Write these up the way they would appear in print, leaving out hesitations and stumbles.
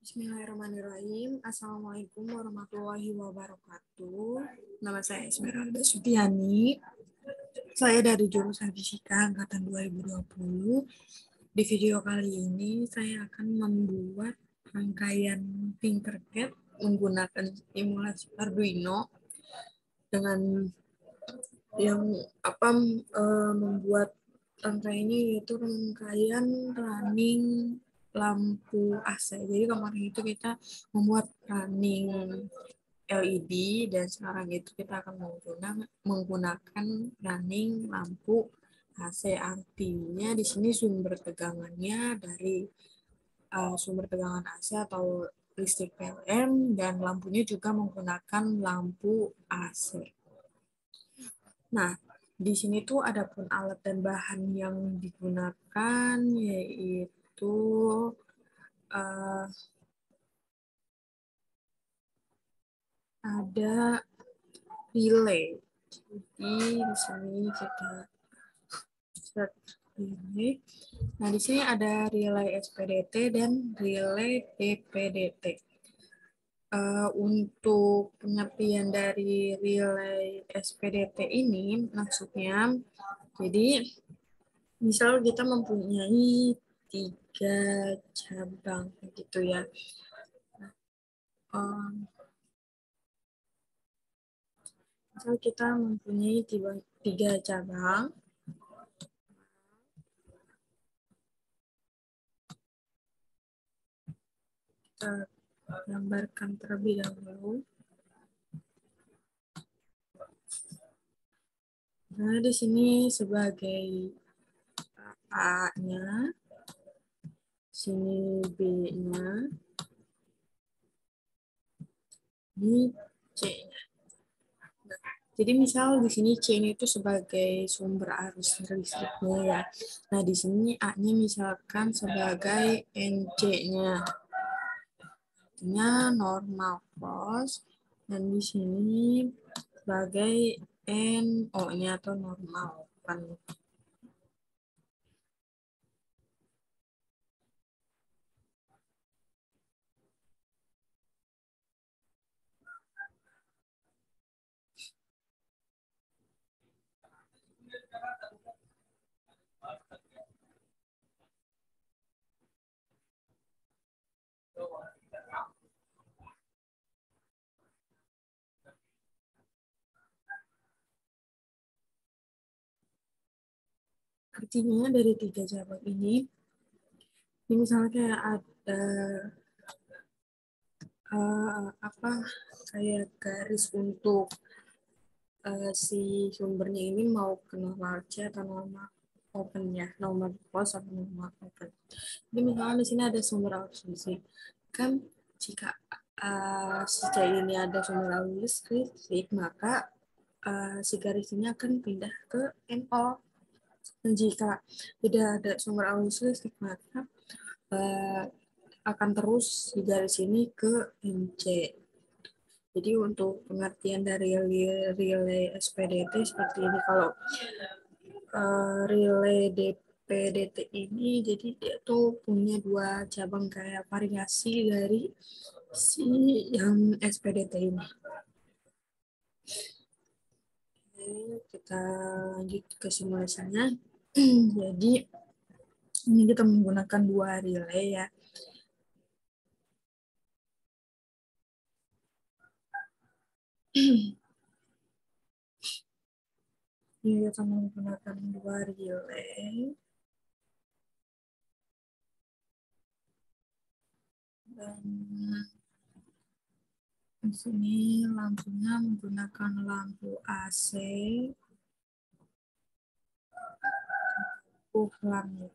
Bismillahirrahmanirrahim. Assalamualaikum warahmatullahi wabarakatuh. Nama saya Esmeralda Sutiani. Saya dari jurusan Fisika Angkatan 2020. Di video kali ini saya akan membuat rangkaian Tinkercad menggunakan simulasi Arduino dengan yang membuat rangkaiannya yaitu rangkaian running lampu AC. Jadi kemarin itu kita membuat running LED dan sekarang itu kita akan menggunakan running lampu AC. Artinya di sini sumber tegangannya dari sumber tegangan AC atau listrik PLN dan lampunya juga menggunakan lampu AC. Nah, di sini tuh ada pun alat dan bahan yang digunakan yaitu ada relay. Jadi di sini kita set relay. Nah, di sini ada relay SPDT dan relay DPDT. Untuk pengertian dari relay SPDT ini maksudnya, jadi misal kita mempunyai 3 cabang gitu ya. Misal kita mempunyai 3 cabang. Kita gambarkan terlebih dahulu. Nah, di sini sebagai A-nya, sini B-nya, ini C-nya. Nah, jadi misal di sini C-nya itu sebagai sumber arus listriknya ya. Nah, di sini A-nya misalkan sebagai NC-nya. Artinya normal cross, dan di sini sebagai NO-nya atau normal open. Artinya dari 3 cabang ini misalnya kayak ada kayak garis untuk si sumbernya ini mau ke normal C atau normal open ya, normal close atau normal open. Jadi misalnya di sini ada sumber arus listrik, kan jika si C ini ada sumber arus listrik, maka si garis ini akan pindah ke NO. Dan jika tidak ada sumber arus listrik, maka akan terus di garis ini ke NC. Jadi untuk pengertian dari relay SPDT seperti ini. Kalau relay DPDT ini, jadi dia tuh punya 2 cabang kayak variasi dari si yang SPDT ini. Oke, kita lanjut ke simulasinya. Jadi ini kita menggunakan 2 relay ya. Ini kita menggunakan 2 relay. Dan di sini lampunya menggunakan lampu AC. Langit.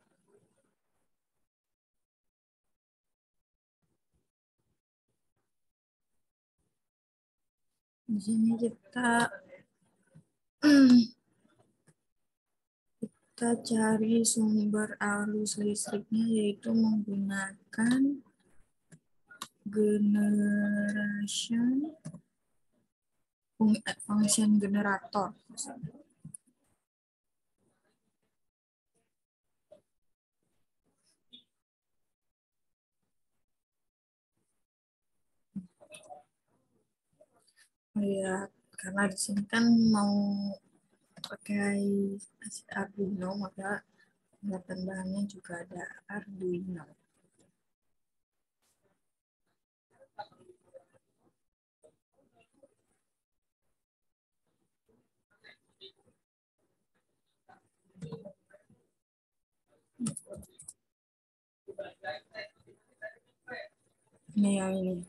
Di sini kita cari sumber arus listriknya yaitu menggunakan function generator. Oh ya, karena di sini kan mau pakai Arduino, maka bahan bahannya juga ada Arduino. Ini yang ini.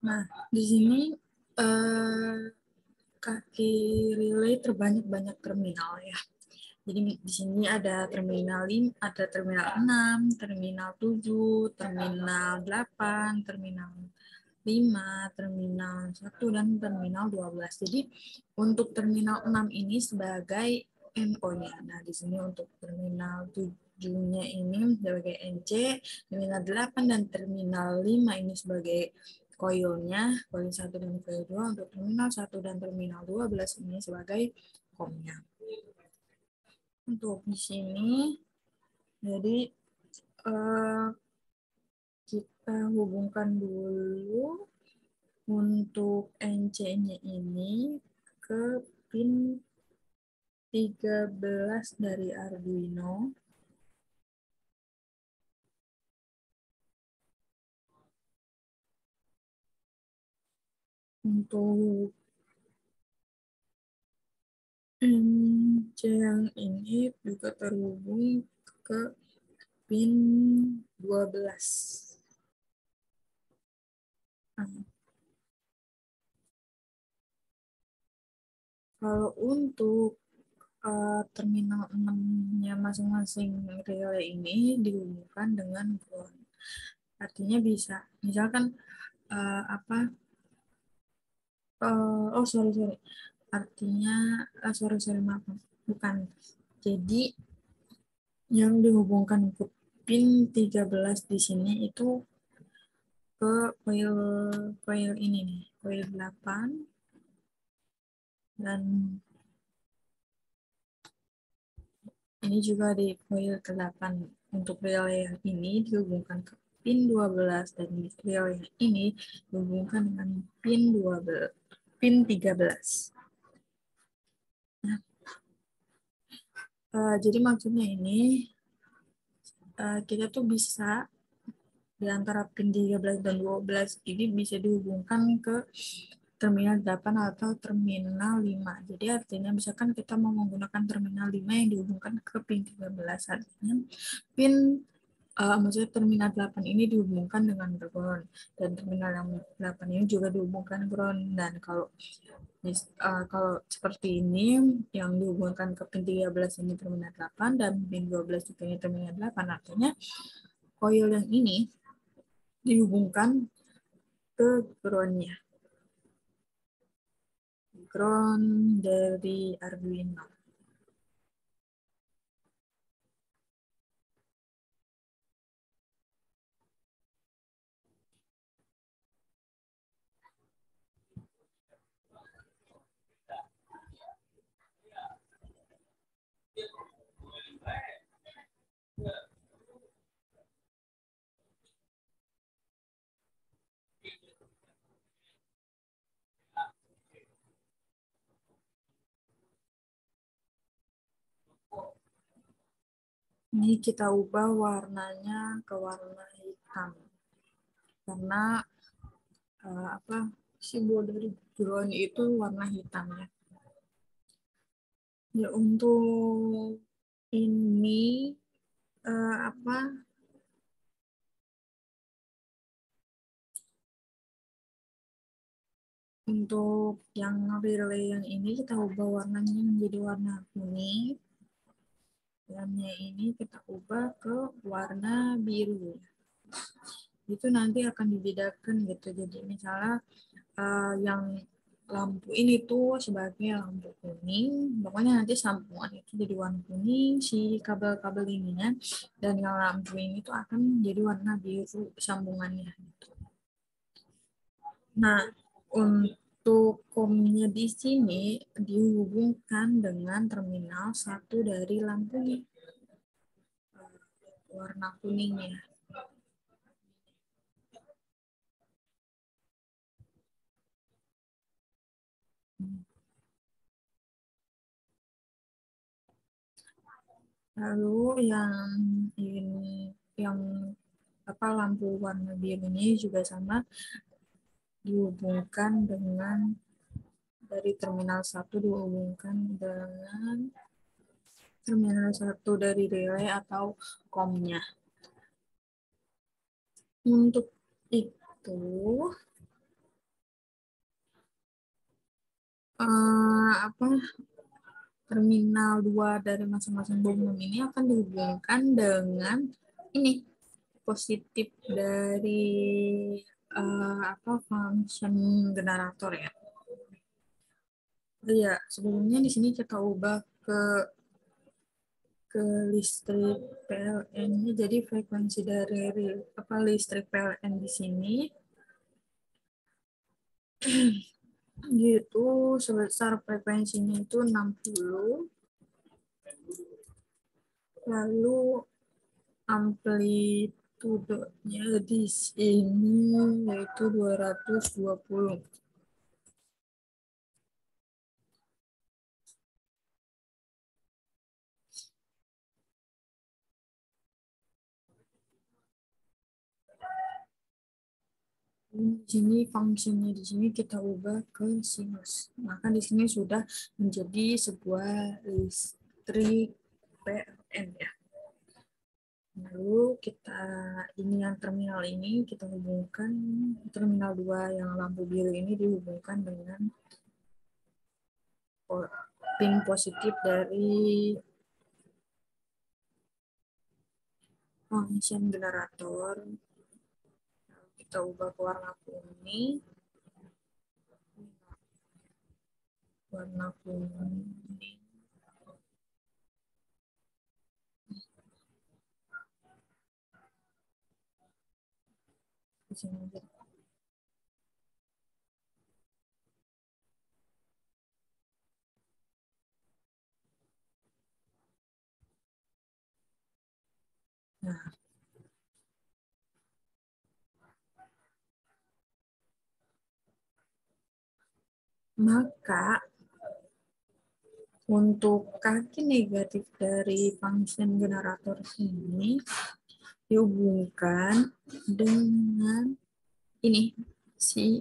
Nah, di sini eh, kaki relay terbanyak terminal ya. Jadi di sini ada terminal 5, ada terminal 6, terminal 7, terminal 8, terminal 5, terminal 1, dan terminal 12. Jadi untuk terminal 6 ini sebagai NO-nya. Nah, di sini untuk terminal 7-nya ini sebagai NC, terminal 8 dan terminal 5 ini sebagai koilnya, koil 1 dan koil 2, untuk terminal 1 dan terminal 12 ini sebagai COM-nya. Untuk di sini, jadi eh, kita hubungkan dulu untuk NC-nya ini ke pin 13 dari Arduino. Untuk NC yang ini juga terhubung ke pin 12. Nah, kalau untuk terminal 6-nya masing-masing relay ini dihubungkan dengan ground. Artinya bisa, misalkan apa? Oh, sorry. Artinya, sorry, maaf. Bukan. Jadi, yang dihubungkan ke pin 13 di sini itu ke coil ini nih, coil 8, dan ini juga di coil ke-8. Untuk relay yang ini dihubungkan ke pin 12 dan relay yang ini dihubungkan dengan pin 12, pin 13. Nah, jadi maksudnya ini kita tuh bisa di antara pin 13 dan 12 ini bisa dihubungkan ke terminal 8 atau terminal 5. Jadi artinya misalkan kita mau menggunakan terminal 5 yang dihubungkan ke pin 13, artinya pin maksudnya terminal 8 ini dihubungkan dengan ground, dan terminal yang 8 ini juga dihubungkan ground. Dan kalau seperti ini yang dihubungkan ke pin 13 ini terminal 8 dan pin 12 juga ini terminal 8, artinya coil yang ini dihubungkan ke ground-nya, ground dari Arduino. Ini kita ubah warnanya ke warna hitam karena apa, simbol dari ground itu warna hitam ya. Ya untuk ini apa, untuk yang relay yang ini kita ubah warnanya menjadi warna kuning, warnanya ini kita ubah ke warna biru. Itu nanti akan dibedakan gitu. Jadi misalnya yang lampu ini tuh sebagai lampu kuning, pokoknya nanti sambungan itu jadi warna kuning, si kabel-kabel ininya, dan yang lampu ini tuh akan jadi warna biru sambungannya. Nah, Untuk komnya di sini dihubungkan dengan terminal satu dari lampunya, warna kuningnya. Lalu yang lampu warna biru ini juga sama, dihubungkan dengan dari terminal satu dihubungkan dengan terminal satu dari relay atau komnya. Untuk itu terminal 2 dari masing-masing bangunan ini akan dihubungkan dengan ini positif dari function generator ya. Iya, sebelumnya di sini kita ubah ke listrik PLN-nya, jadi frekuensi dari listrik PLN di sini gitu sebesar frekuensinya itu 60, lalu amplitudenya di sini yaitu 220. Di sini fungsinya di sini kita ubah ke sinus. Maka di sini sudah menjadi sebuah listrik PLN ya. Lalu yang terminal ini kita hubungkan, terminal 2 yang lampu biru ini dihubungkan dengan pin positif dari function generator. Kita ubah ke warna kuning. Warna kuning. Di sini aja. Nah, maka untuk kaki negatif dari function generator ini dihubungkan dengan ini si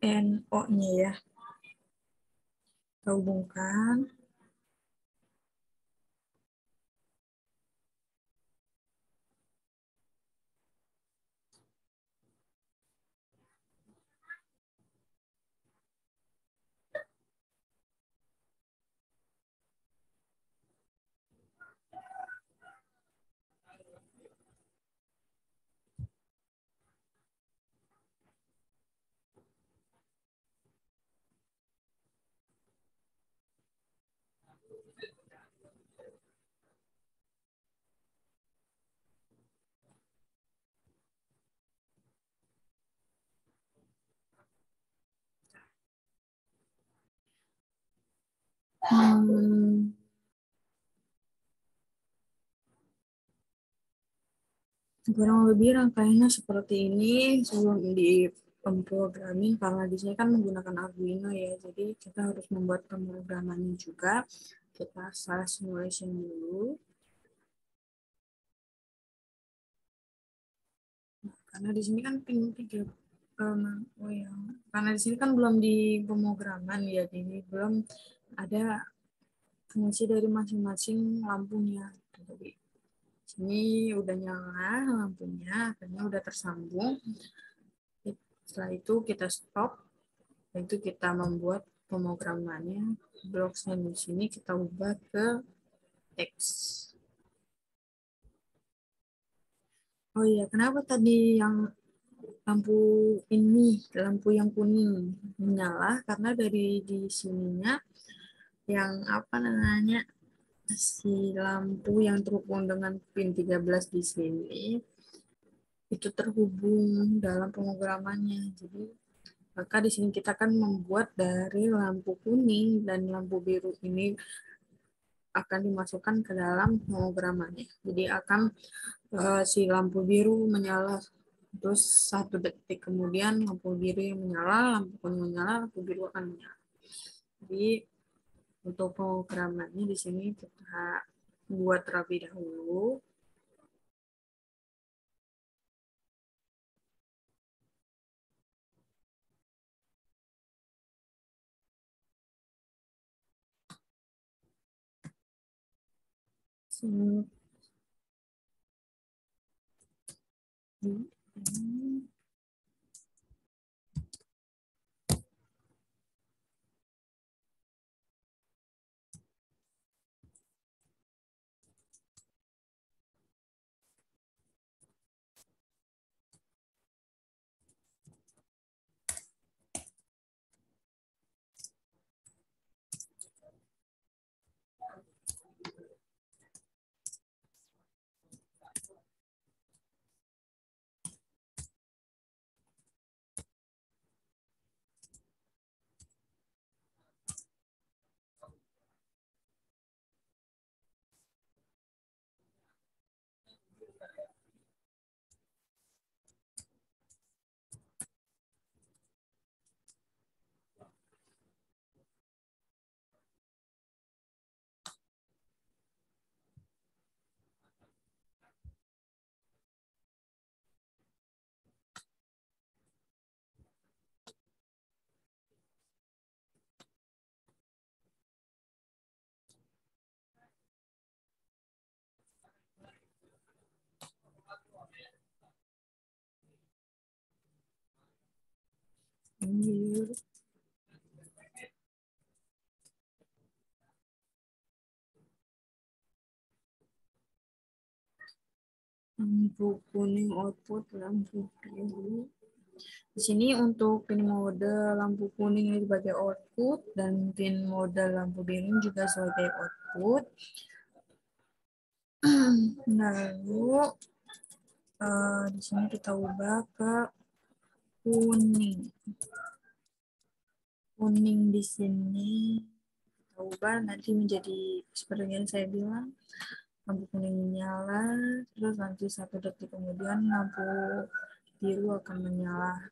NO-nya ya. Kita hubungkan. Kurang lebih rangkaiannya seperti ini sebelum di pemrogramming, karena di sini kan menggunakan Arduino ya, jadi kita harus membuat pemrogramannya juga. Kita start simulation dulu. Karena di sini kan pin 3 karena di sini kan belum di pemrograman ya, jadi belum ada fungsi dari masing-masing lampunya. Jadi sini udah nyala lampunya, akhirnya udah tersambung. Setelah itu kita stop, itu kita membuat pemrogramannya. Blocksnya di sini kita ubah ke teks. Oh iya, kenapa tadi yang lampu lampu yang kuning menyala? Karena dari di sininya yang si lampu yang terhubung dengan pin 13 di sini itu terhubung dalam pemrogramannya. Jadi Maka di sini kita akan membuat dari lampu kuning dan lampu biru ini akan dimasukkan ke dalam homogramannya. Jadi akan si lampu biru menyala, terus 1 detik kemudian lampu biru yang menyala, lampu kuning menyala, lampu biru akan menyala. Jadi untuk homogramannya di sini kita buat terlebih dahulu. Sini. Lampu kuning output, lampu biru. Di sini untuk pin mode lampu kuning ini sebagai output dan pin mode lampu biru juga sebagai output. Lalu di sini kita ubah ke kuning. Kuning di sini kita ubah nanti menjadi seperti yang saya bilang, lampu kuning menyala, terus nanti 1 detik kemudian lampu biru akan menyala.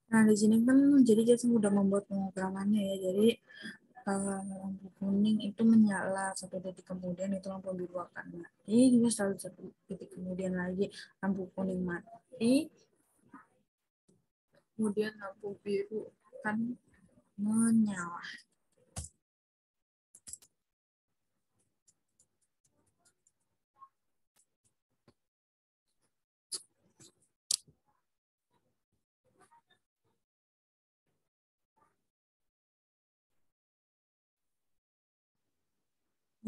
Nah, di sini kan jadi kita sudah membuat pemrogramannya ya. Jadi lampu kuning itu menyala 1 detik kemudian itu lampu biru akan mati. Juga 1 detik kemudian lagi lampu kuning mati. Kemudian lampu biru akan menyala.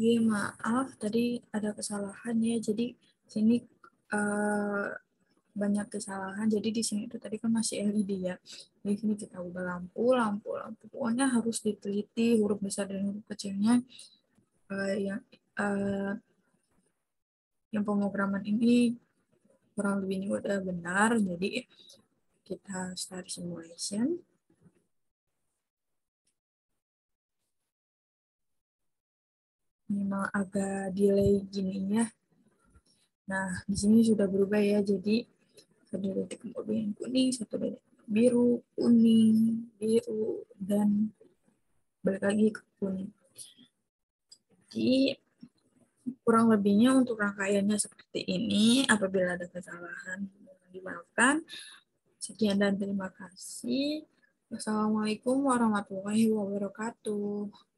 Iya, maaf tadi ada kesalahan ya. Jadi sini uh, banyak kesalahan. Jadi di sini itu tadi kan masih LED ya. Di sini kita ubah lampu, lampu, lampu. Pokoknya harus diteliti huruf besar dan huruf kecilnya. Uh, yang uh, yang pemrograman ini kurang lebihnya udah benar. Jadi kita start simulation. Memang agak delay gini ya. Nah, di sini sudah berubah ya. Jadi 1 detik kemudian kuning, 1 detik biru, kuning, biru, dan balik lagi ke kuning. Jadi Kurang lebihnya untuk rangkaiannya seperti ini. Apabila ada kesalahan, dimaafkan. Sekian dan terima kasih. Wassalamualaikum warahmatullahi wabarakatuh.